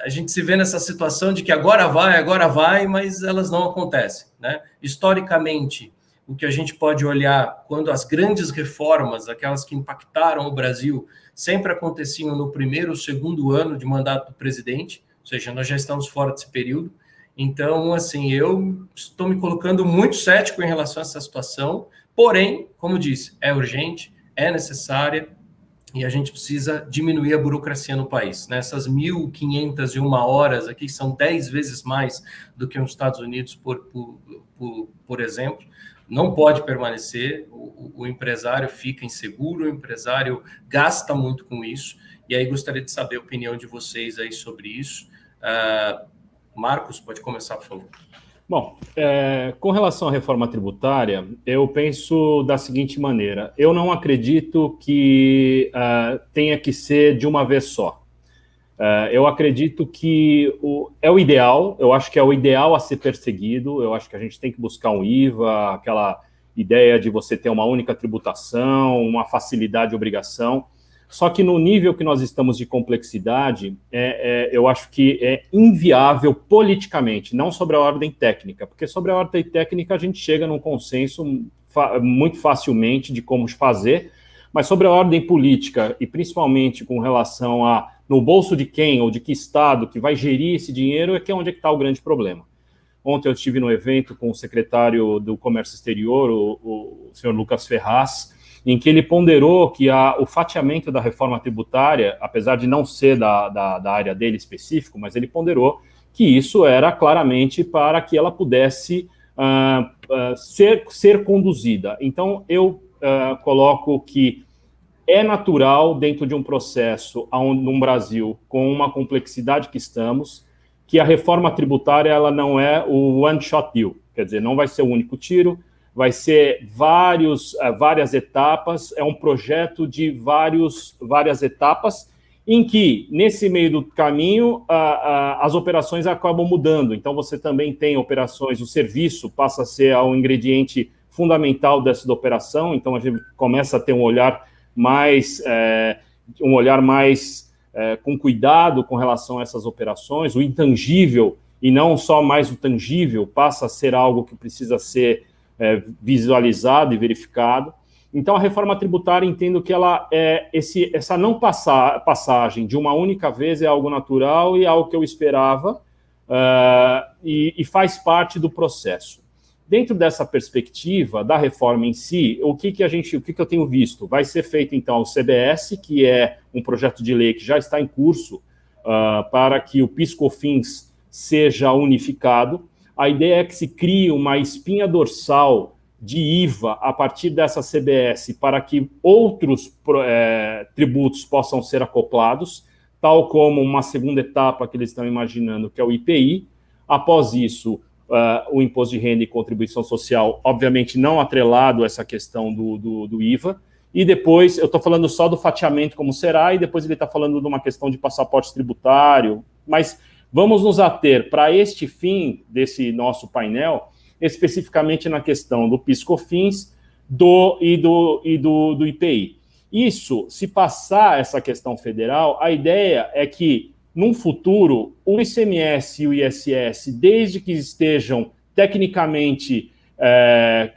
a gente se vê nessa situação de que agora vai, mas elas não acontecem, né? Historicamente, o que a gente pode olhar quando as grandes reformas, aquelas que impactaram o Brasil, sempre aconteciam no primeiro ou segundo ano de mandato do presidente, ou seja, nós já estamos fora desse período. Então, assim, eu estou me colocando muito cético em relação a essa situação, porém, como disse, é urgente, é necessária, e a gente precisa diminuir a burocracia no país. Essas 1.501 horas aqui são 10 vezes mais do que nos Estados Unidos, por exemplo. Não pode permanecer, o empresário fica inseguro, o empresário gasta muito com isso, e aí gostaria de saber a opinião de vocês aí sobre isso. Marcos, pode começar, por favor. Bom, com relação à reforma tributária, eu penso da seguinte maneira: eu não acredito que tenha que ser de uma vez só. Eu acredito que é o ideal, eu acho que é o ideal a ser perseguido, eu acho que a gente tem que buscar um IVA, aquela ideia de você ter uma única tributação, uma facilidade de obrigação. Só que no nível que nós estamos de complexidade, eu acho que é inviável politicamente, não sobre a ordem técnica, porque sobre a ordem técnica a gente chega num consenso muito facilmente de como fazer, mas sobre a ordem política, e principalmente com relação a no bolso de quem ou de que estado que vai gerir esse dinheiro, é onde está o grande problema. Ontem eu estive no evento com o secretário do Comércio Exterior, o senhor Lucas Ferraz, em que ele ponderou que o fatiamento da reforma tributária, apesar de não ser da área dele específico, mas ele ponderou que isso era claramente para que ela pudesse ser conduzida. Então, eu coloco que é natural, dentro de um processo no Brasil, com uma complexidade que estamos, que a reforma tributária ela não é o one-shot deal, quer dizer, não vai ser o único tiro, vai ser várias etapas, é um projeto de várias etapas, em que, nesse meio do caminho, as operações acabam mudando. Então, você também tem operações, o serviço passa a ser um ingrediente fundamental dessa operação, então a gente começa a ter um olhar mais com cuidado com relação a essas operações, o intangível, e não só mais o tangível, passa a ser algo que precisa ser visualizado e verificado. Então, a reforma tributária, entendo que ela essa não passagem de uma única vez é algo natural e algo que eu esperava e faz parte do processo. Dentro dessa perspectiva da reforma em si, o que eu tenho visto? Vai ser feito, então, o CBS, que é um projeto de lei que já está em curso para que o PIS/COFINS seja unificado. A ideia é que se crie uma espinha dorsal de IVA a partir dessa CBS para que outros tributos possam ser acoplados, tal como uma segunda etapa que eles estão imaginando, que é o IPI. Após isso, o imposto de renda e contribuição social, obviamente não atrelado a essa questão do IVA, e depois, eu estou falando só do fatiamento como será, e depois ele está falando de uma questão de passaporte tributário, mas vamos nos ater para este fim desse nosso painel, especificamente na questão do PIS/COFINS e do IPI. Isso, se passar essa questão federal, a ideia é que, num futuro, o ICMS e o ISS, desde que estejam tecnicamente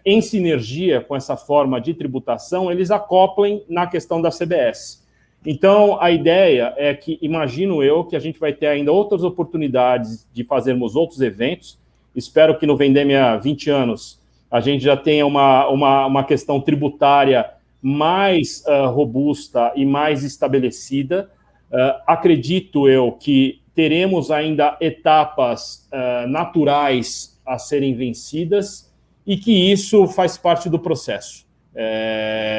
em sinergia com essa forma de tributação, eles acoplem na questão da CBS. Então, a ideia é que, imagino eu, que a gente vai ter ainda outras oportunidades de fazermos outros eventos. Espero que no Vendemia 20 anos a gente já tenha uma questão tributária mais robusta e mais estabelecida. Acredito eu que teremos ainda etapas naturais a serem vencidas e que isso faz parte do processo.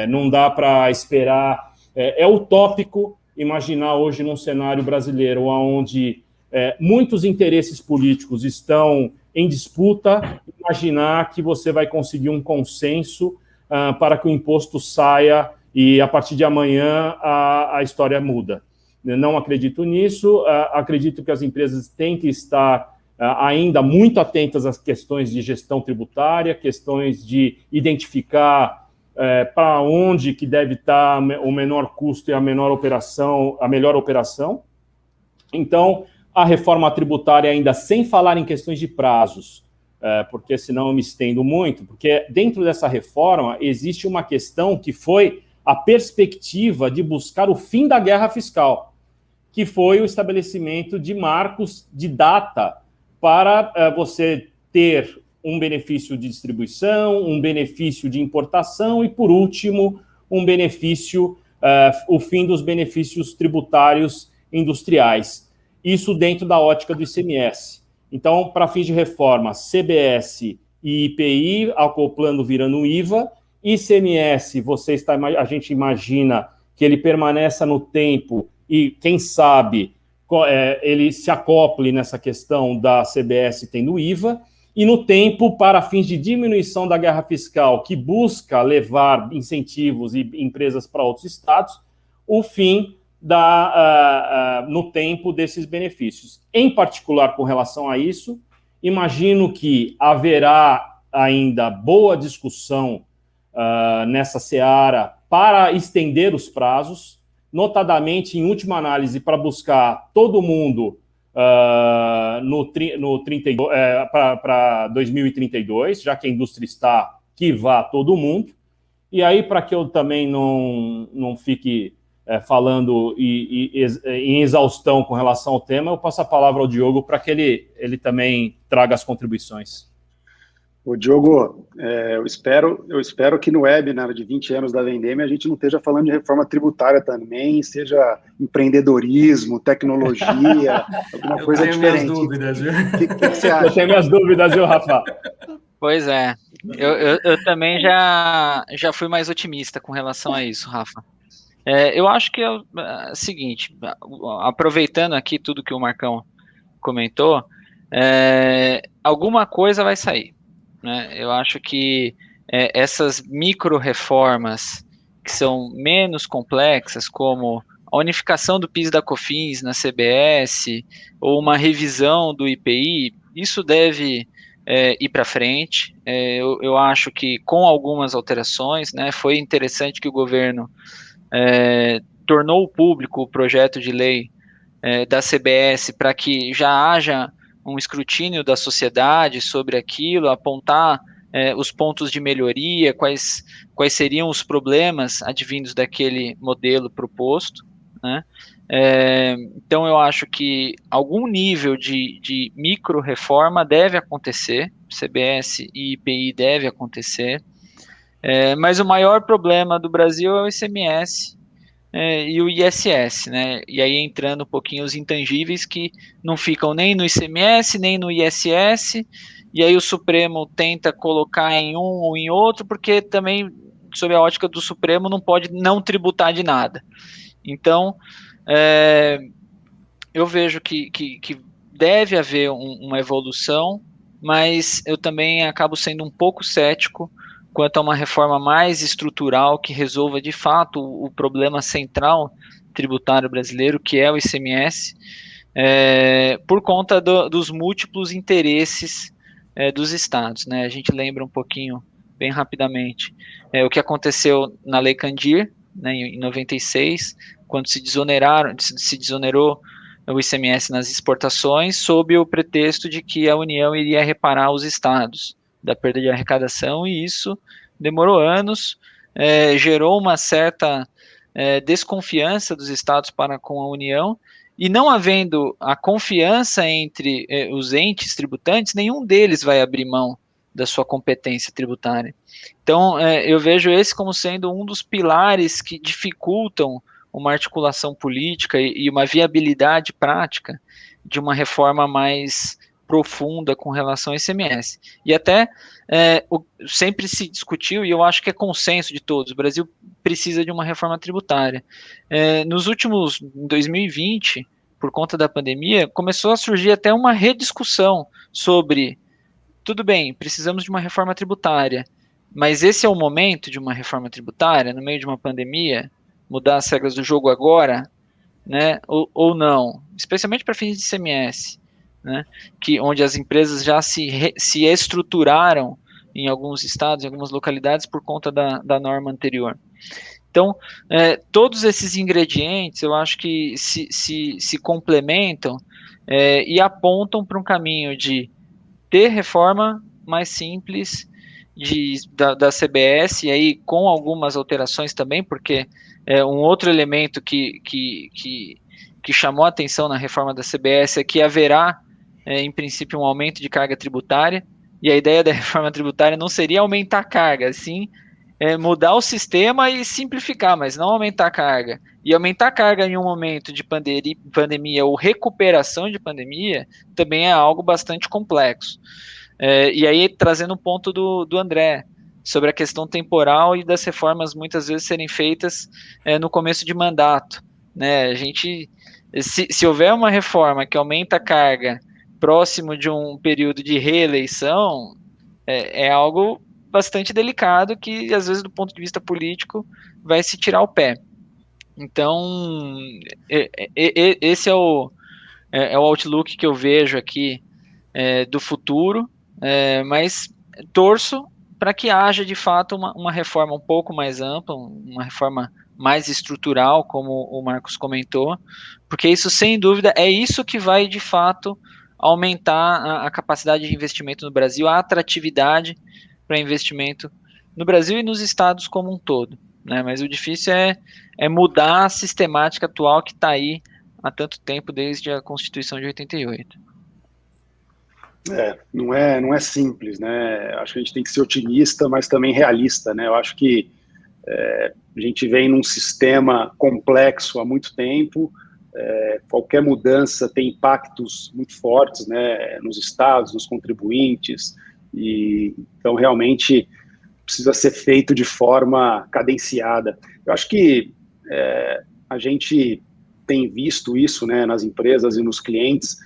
Não dá para esperar... É utópico imaginar hoje num cenário brasileiro onde muitos interesses políticos estão em disputa, imaginar que você vai conseguir um consenso para que o imposto saia e, a partir de amanhã, a história muda. Não acredito nisso, acredito que as empresas têm que estar ainda muito atentas às questões de gestão tributária, questões de identificar para onde que deve estar o menor custo e a melhor operação. Então, a reforma tributária, ainda sem falar em questões de prazos, porque senão eu me estendo muito, porque dentro dessa reforma existe uma questão que foi a perspectiva de buscar o fim da guerra fiscal, que foi o estabelecimento de marcos de data para você ter um benefício de distribuição, um benefício de importação e, por último, um benefício o fim dos benefícios tributários industriais. Isso dentro da ótica do ICMS. Então, para fins de reforma, CBS e IPI acoplando, virando IVA. ICMS, a gente imagina que ele permaneça no tempo e, quem sabe, ele se acople nessa questão da CBS tendo IVA. E no tempo, para fins de diminuição da guerra fiscal, que busca levar incentivos e empresas para outros estados, o fim no tempo desses benefícios. Em particular, com relação a isso, imagino que haverá ainda boa discussão nessa seara para estender os prazos, notadamente, em última análise, para buscar todo mundo para 2032, já que a indústria está que vá todo mundo. E aí, para que eu também não fique falando em exaustão com relação ao tema, eu passo a palavra ao Diogo para que ele também traga as contribuições. Ô, Diogo, eu espero que no webinar de 20 anos da Vendeme a gente não esteja falando de reforma tributária também, seja empreendedorismo, tecnologia, alguma coisa diferente. Eu tenho minhas dúvidas, viu? O que você acha? Eu tenho minhas dúvidas, viu, Rafa? Pois é, eu também já fui mais otimista com relação a isso, Rafa. Eu acho que é o seguinte, aproveitando aqui tudo que o Marcão comentou, alguma coisa vai sair, né? Eu acho que essas micro-reformas que são menos complexas, como a unificação do PIS e da COFINS na CBS, ou uma revisão do IPI, isso deve ir para frente. Eu acho que com algumas alterações, né, foi interessante que o governo tornou público o projeto de lei da CBS para que já haja um escrutínio da sociedade sobre aquilo, apontar os pontos de melhoria, quais seriam os problemas advindos daquele modelo proposto, né? Então eu acho que algum nível de micro-reforma deve acontecer, CBS e IPI deve acontecer, mas o maior problema do Brasil é o ICMS e o ISS, né? E aí entrando um pouquinho os intangíveis que não ficam nem no ICMS, nem no ISS, e aí o Supremo tenta colocar em um ou em outro, porque também, sob a ótica do Supremo, não pode não tributar de nada. Então, eu vejo que deve haver uma evolução, mas eu também acabo sendo um pouco cético quanto a uma reforma mais estrutural que resolva de fato o problema central tributário brasileiro, que é o ICMS, por conta dos múltiplos interesses dos estados, né? A gente lembra um pouquinho, bem rapidamente, o que aconteceu na Lei Candir, né, em 96, quando se desonerou o ICMS nas exportações, sob o pretexto de que a União iria reparar os estados da perda de arrecadação, e isso demorou anos, gerou uma certa desconfiança dos estados para com a União, e não havendo a confiança entre os entes tributantes, nenhum deles vai abrir mão da sua competência tributária. Então, eu vejo esse como sendo um dos pilares que dificultam uma articulação política e uma viabilidade prática de uma reforma mais profunda com relação ao ICMS. E até sempre se discutiu, e eu acho que é consenso de todos, o Brasil precisa de uma reforma tributária. Nos últimos, em 2020, por conta da pandemia, começou a surgir até uma rediscussão sobre, tudo bem, precisamos de uma reforma tributária, mas esse é o momento de uma reforma tributária, no meio de uma pandemia, mudar as regras do jogo agora, né, ou não, especialmente para fins de ICMS, né, onde as empresas já se estruturaram em alguns estados, em algumas localidades, por conta da norma anterior. Então, todos esses ingredientes, eu acho que se complementam e apontam para um caminho de ter reforma mais simples da CBS, e aí com algumas alterações também, porque um outro elemento que chamou a atenção na reforma da CBS é que haverá, em princípio, um aumento de carga tributária, e a ideia da reforma tributária não seria aumentar a carga, sim mudar o sistema e simplificar, mas não aumentar a carga. E aumentar a carga em um momento de pandemia ou recuperação de pandemia também é algo bastante complexo. E aí, trazendo um ponto do André, sobre a questão temporal e das reformas muitas vezes serem feitas no começo de mandato. Né? A gente, se houver uma reforma que aumenta a carga próximo de um período de reeleição, é algo bastante delicado que, às vezes, do ponto de vista político, vai se tirar o pé. Então, esse é o outlook que eu vejo aqui do futuro, mas torço para que haja, de fato, uma reforma um pouco mais ampla, uma reforma mais estrutural, como o Marcos comentou, porque isso, sem dúvida, é isso que vai, de fato, aumentar a capacidade de investimento no Brasil, a atratividade para investimento no Brasil e nos estados como um todo, né? Mas o difícil é mudar a sistemática atual que está aí há tanto tempo, desde a Constituição de 88. Não é simples, né? Acho que a gente tem que ser otimista, mas também realista, né? Eu acho que a gente vem num sistema complexo há muito tempo, qualquer mudança tem impactos muito fortes, né? Nos estados, nos contribuintes, e então realmente precisa ser feito de forma cadenciada. Eu acho que a gente tem visto isso, né, nas empresas e nos clientes,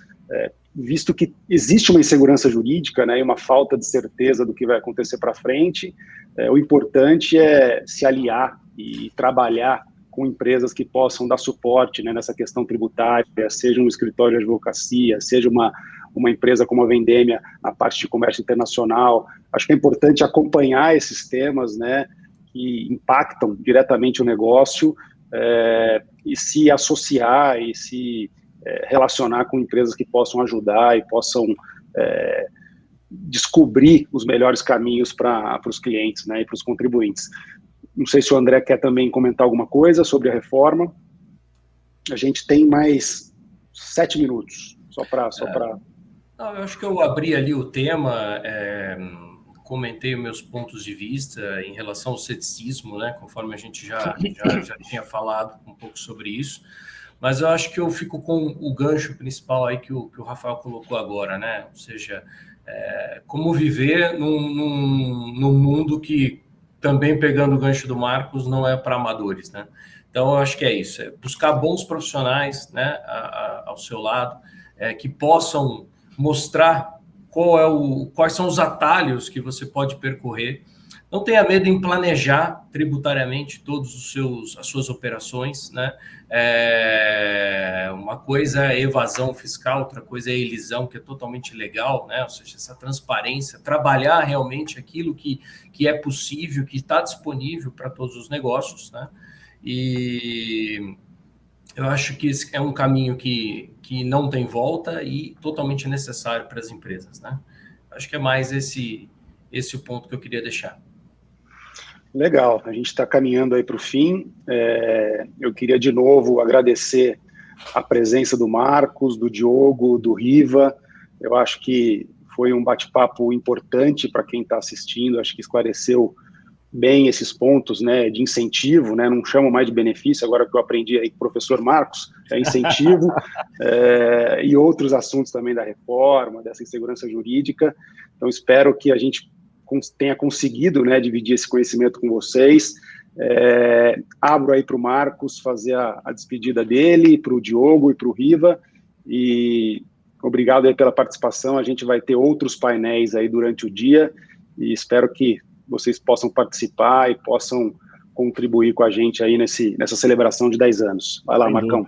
visto que existe uma insegurança jurídica, né, e uma falta de certeza do que vai acontecer para frente. O importante é se aliar e trabalhar com empresas que possam dar suporte, né, nessa questão tributária, seja um escritório de advocacia, seja uma empresa como a Vendêmia, na parte de comércio internacional. Acho que é importante acompanhar esses temas, né, que impactam diretamente o negócio, e se associar e se relacionar com empresas que possam ajudar e possam descobrir os melhores caminhos para os clientes, né, e para os contribuintes. Não sei se o André quer também comentar alguma coisa sobre a reforma. A gente tem mais 7 minutos, só para... Não, eu acho que eu abri ali o tema, comentei os meus pontos de vista em relação ao ceticismo, né, conforme a gente já tinha falado um pouco sobre isso, mas eu acho que eu fico com o gancho principal aí que o Rafael colocou agora, né, ou seja, como viver num mundo que, também pegando o gancho do Marcos, não é para amadores, né? Então, eu acho que é isso, buscar bons profissionais, né, ao seu lado, que possam mostrar quais são os atalhos que você pode percorrer. Não tenha medo em planejar tributariamente as suas operações, né? Uma coisa é evasão fiscal, outra coisa é elisão, que é totalmente legal, né? Ou seja, essa transparência, trabalhar realmente aquilo que é possível, que está disponível para todos os negócios, né? E eu acho que esse é um caminho que não tem volta e totalmente necessário para as empresas, né? Acho que é mais esse o ponto que eu queria deixar. Legal, a gente está caminhando aí para o fim. Eu queria de novo agradecer a presença do Marcos, do Diogo, do Riva. Eu acho que foi um bate-papo importante para quem está assistindo, acho que esclareceu bem esses pontos, né, de incentivo, né, não chamo mais de benefício, agora que eu aprendi aí com o professor Marcos, é incentivo, e outros assuntos também da reforma, dessa insegurança jurídica. Então, espero que a gente tenha conseguido, né, dividir esse conhecimento com vocês. Abro aí para o Marcos fazer a despedida dele, para o Diogo e para o Riva, e obrigado aí pela participação. A gente vai ter outros painéis aí durante o dia, e espero que vocês possam participar e possam contribuir com a gente aí nessa celebração de 10 anos. Vai lá, Marcão.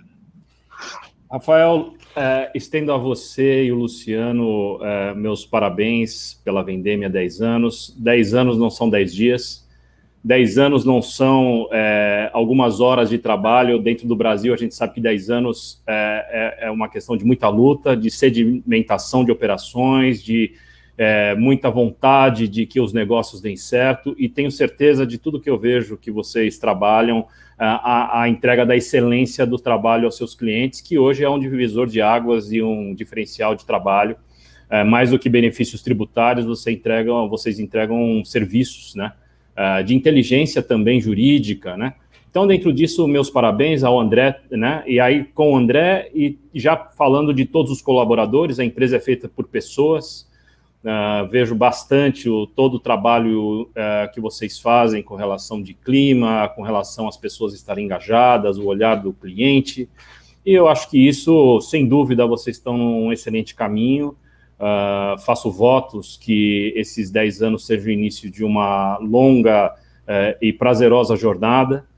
Rafael, estendo a você e o Luciano meus parabéns pela Vendêmia 10 anos. 10 anos não são 10 dias. 10 anos não são algumas horas de trabalho. Dentro do Brasil, a gente sabe que 10 anos é uma questão de muita luta, de sedimentação de operações, de muita vontade de que os negócios deem certo, e tenho certeza de tudo que eu vejo que vocês trabalham, a entrega da excelência do trabalho aos seus clientes, que hoje é um divisor de águas e um diferencial de trabalho. Mais do que benefícios tributários, vocês entregam serviços, né, de inteligência também jurídica, né? Então, dentro disso, meus parabéns ao André, né? E aí, com o André, e já falando de todos os colaboradores, a empresa é feita por pessoas, vejo bastante todo o trabalho que vocês fazem com relação de clima, com relação às pessoas estarem engajadas, o olhar do cliente, e eu acho que isso, sem dúvida, vocês estão num excelente caminho. Faço votos que esses 10 anos sejam o início de uma longa e prazerosa jornada,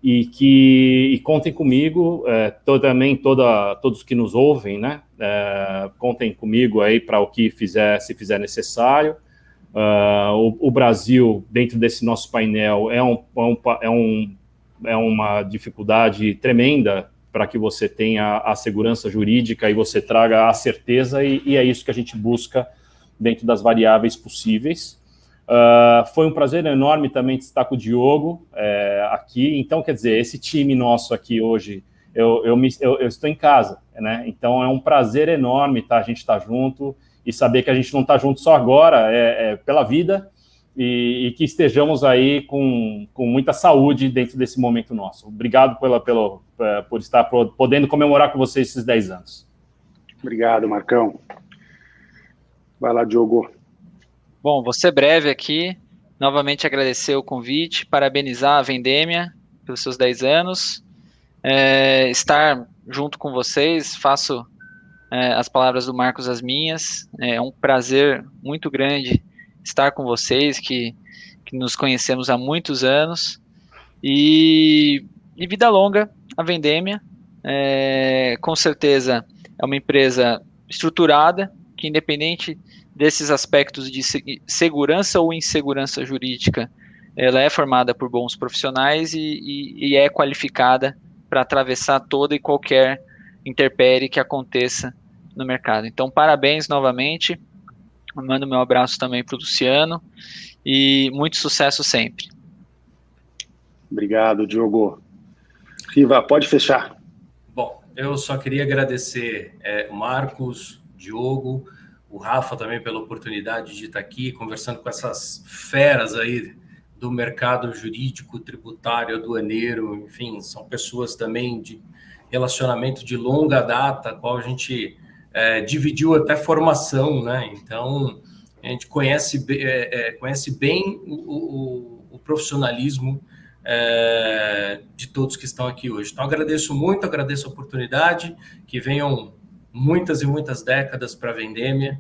e contem comigo, todos que nos ouvem, né? Contem comigo aí para o que se fizer necessário. O Brasil, dentro desse nosso painel, é uma dificuldade tremenda para que você tenha a segurança jurídica e você traga a certeza, e é isso que a gente busca dentro das variáveis possíveis. Foi um prazer enorme também destacar o Diogo aqui. Então, quer dizer, esse time nosso aqui hoje, eu estou em casa, né? Então, é um prazer enorme a gente estar junto e saber que a gente não está junto só agora, pela vida, e que estejamos aí com muita saúde dentro desse momento nosso. Obrigado por estar podendo comemorar com vocês esses 10 anos. Obrigado, Marcão. Vai lá, Diogo. Bom, vou ser breve aqui, novamente agradecer o convite, parabenizar a Vendemia pelos seus 10 anos, estar junto com vocês, faço as palavras do Marcos as minhas, é um prazer muito grande estar com vocês, que nos conhecemos há muitos anos, e vida longa a Vendemia, com certeza é uma empresa estruturada, que independente desses aspectos de segurança ou insegurança jurídica, ela é formada por bons profissionais e é qualificada para atravessar toda e qualquer intempérie que aconteça no mercado. Então, parabéns novamente, mando meu abraço também para o Luciano e muito sucesso sempre. Obrigado, Diogo. Riva, pode fechar. Bom, eu só queria agradecer o Marcos, Diogo, o Rafa também pela oportunidade de estar aqui conversando com essas feras aí do mercado jurídico, tributário, aduaneiro, enfim, são pessoas também de relacionamento de longa data, a qual a gente dividiu até formação, né? Então, a gente conhece bem o profissionalismo de todos que estão aqui hoje. Então, agradeço muito, agradeço a oportunidade, que venham muitas e muitas décadas para a Vendemia,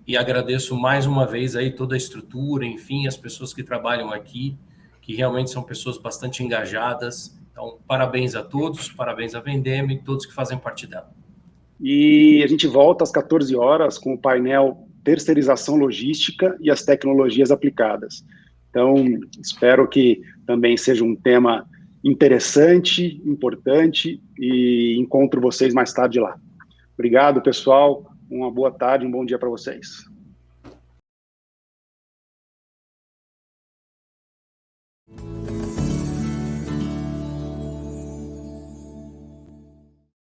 e agradeço mais uma vez aí toda a estrutura, enfim, as pessoas que trabalham aqui, que realmente são pessoas bastante engajadas. Então, parabéns a todos, parabéns à Vendemia e todos que fazem parte dela. E a gente volta às 14 horas com o painel Terceirização Logística e as Tecnologias Aplicadas. Então, espero que também seja um tema interessante, importante, e encontro vocês mais tarde lá. Obrigado, pessoal. Uma boa tarde, um bom dia para vocês.